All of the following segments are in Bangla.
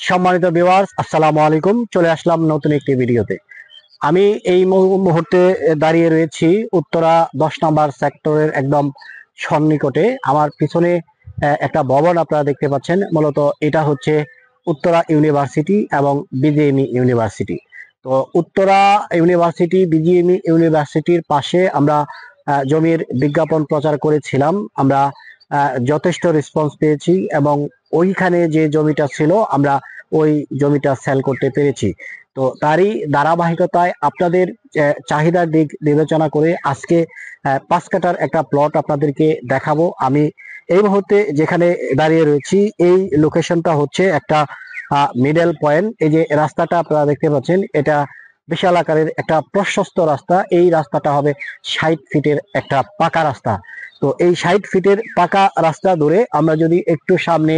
সম্মানিত ভিউয়ার্স, আসসালামু আলাইকুম। চলে আসলাম নতুন একটি ভিডিওতে। আমি এই মুহূর্তে দাঁড়িয়ে রয়েছি উত্তরা 10 নম্বর সেক্টরের একদম সন্নিকটে। আমার পিছনে একটা ভবন আপনারা দেখতে পাচ্ছেন। মূলত এটা হচ্ছে উত্তরা ইউনিভার্সিটি এবং বিজিএমই ইউনিভার্সিটি। তো উত্তরা ইউনিভার্সিটি, বিজিএমই ইউনিভার্সিটির পাশে আমরা জমির বিজ্ঞাপন প্রচার করেছিলাম। আমরা যথেষ্ট রেসপন্স পেয়েছি এবং ওইখানে যে জমিটা ছিল আমরা ওই জমিটা সেল করতে পেরেছি। তো তারই ধারাবাহিকতায় আপনাদের চাহিদার দিক বিবেচনা করে আজকে 5 কাঠার একটা প্লট আপনাদেরকে দেখাবো। আমি এই মুহূর্তে যেখানে দাঁড়িয়ে রয়েছি এই লোকেশনটা হচ্ছে একটা মিডল পয়েন্ট। এই যে রাস্তাটা আপনারা দেখতে পাচ্ছেন, এটা বিশাল আকারের একটা প্রশস্ত রাস্তা। এই রাস্তাটা হবে 60 ফিটের একটা পাকা রাস্তা। তো এই 60 ফিটের পাকা রাস্তা ধরে আমরা যদি একটু সামনে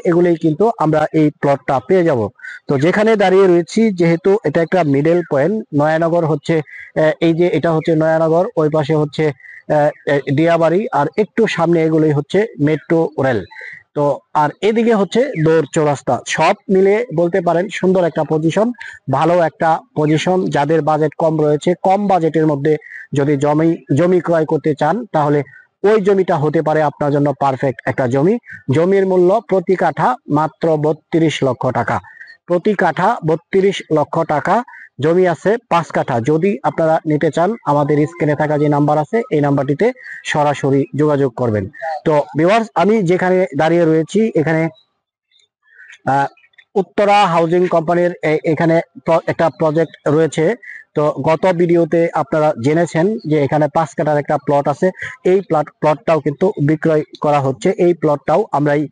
এগুলেই কিন্তু আমরা এই প্লটটা পেয়ে যাব। তো যেখানে দাঁড়িয়ে রয়েছি, যেহেতু এটা একটা মিডল পয়েন্ট, নয়ানগর হচ্ছে এই যে এটা হচ্ছে নয়ানগর, ওই পাশে হচ্ছে দিয়াবাড়ি, আর একটু সামনে এগুলোই হচ্ছে মেট্রো রেল। তো আর এদিকে হচ্ছে দৌড় চৌরাস্তা। সব মিলে বলতে পারেন সুন্দর একটা পজিশন, ভালো একটা পজিশন। যাদের বাজেট কম রয়েছে, কম বাজেটের মধ্যে যদি জমি ক্রয় করতে চান, তাহলে ওই জমিটা হতে পারে আপনার জন্য পারফেক্ট একটা জমি। জমির মূল্য প্রতি কাঠা মাত্র 32 লক্ষ টাকা। প্রতি কাঠা 32 লক্ষ টাকা। জমি আছে 5 কাঠা। যদি আপনারা নিতে চান, আমাদের স্ক্রিনে থাকা যে নাম্বার আছে এই নাম্বারটিতে সরাসরি যোগাযোগ করবেন। তো ভিউয়ার্স, আমি যেখানে দাঁড়িয়ে রয়েছি এখানে উত্তরা হাউজিং কোম্পানির এখানে একটা প্রজেক্ট রয়েছে। তো গত ভিডিওতে আপনারা জেনেছেন যে এখানে 5 কাঠার একটা প্লট আছে। এই প্লটটাও কিন্তু বিক্রয় করা হচ্ছে। এই প্লটটাও আমরাই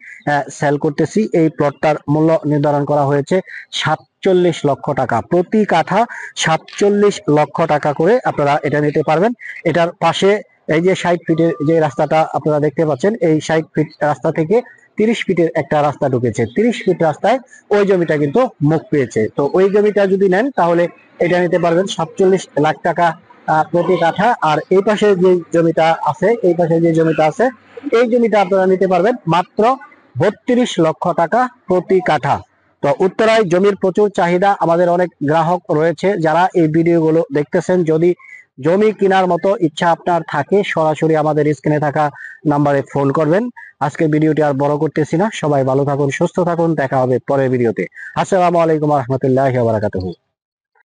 সেল করতেছি। এই প্লটটার মূল্য নির্ধারণ করা হয়েছে 47 লক্ষ টাকা। প্রতি কাঠা 47 লক্ষ টাকা করে আপনারা এটা নিতে পারবেন। এটার পাশে এই যে 60 ফিটের যে রাস্তাটা আপনারা দেখতে পাচ্ছেন, এই 60 ফিট রাস্তা থেকে 30 ফিটের একটা রাস্তা ঢুকেছে। 30 ফিট রাস্তায় ওই জমিটা কিন্তু মুখ পেয়েছে। তো ওই জমিটা যদি নেন তাহলে এটা নিতে পারবেন 47 লাখ টাকা প্রতি কাঠা। আর এই পাশে যে জমিটা আছে, এই জমিটা আপনারা নিতে পারবেন মাত্র 32 লক্ষ টাকা প্রতি কাঠা। তো উত্তরায় জমির প্রচুর চাহিদা। আমাদের অনেক গ্রাহক রয়েছে যারা এই ভিডিওগুলো দেখতেছেন। যদি জমি কেনার মতো ইচ্ছা আপনার থাকে, সরাসরি আমাদের স্ক্রিনে থাকা নাম্বারে ফোন করবেন। আজকের ভিডিওটি আর বড় করতেছি না। সবাই ভালো থাকুন, সুস্থ থাকুন। দেখা হবে পরের ভিডিওতে। আসসালামু আলাইকুম ওয়া রাহমাতুল্লাহি ওয়া বারাকাতুহু।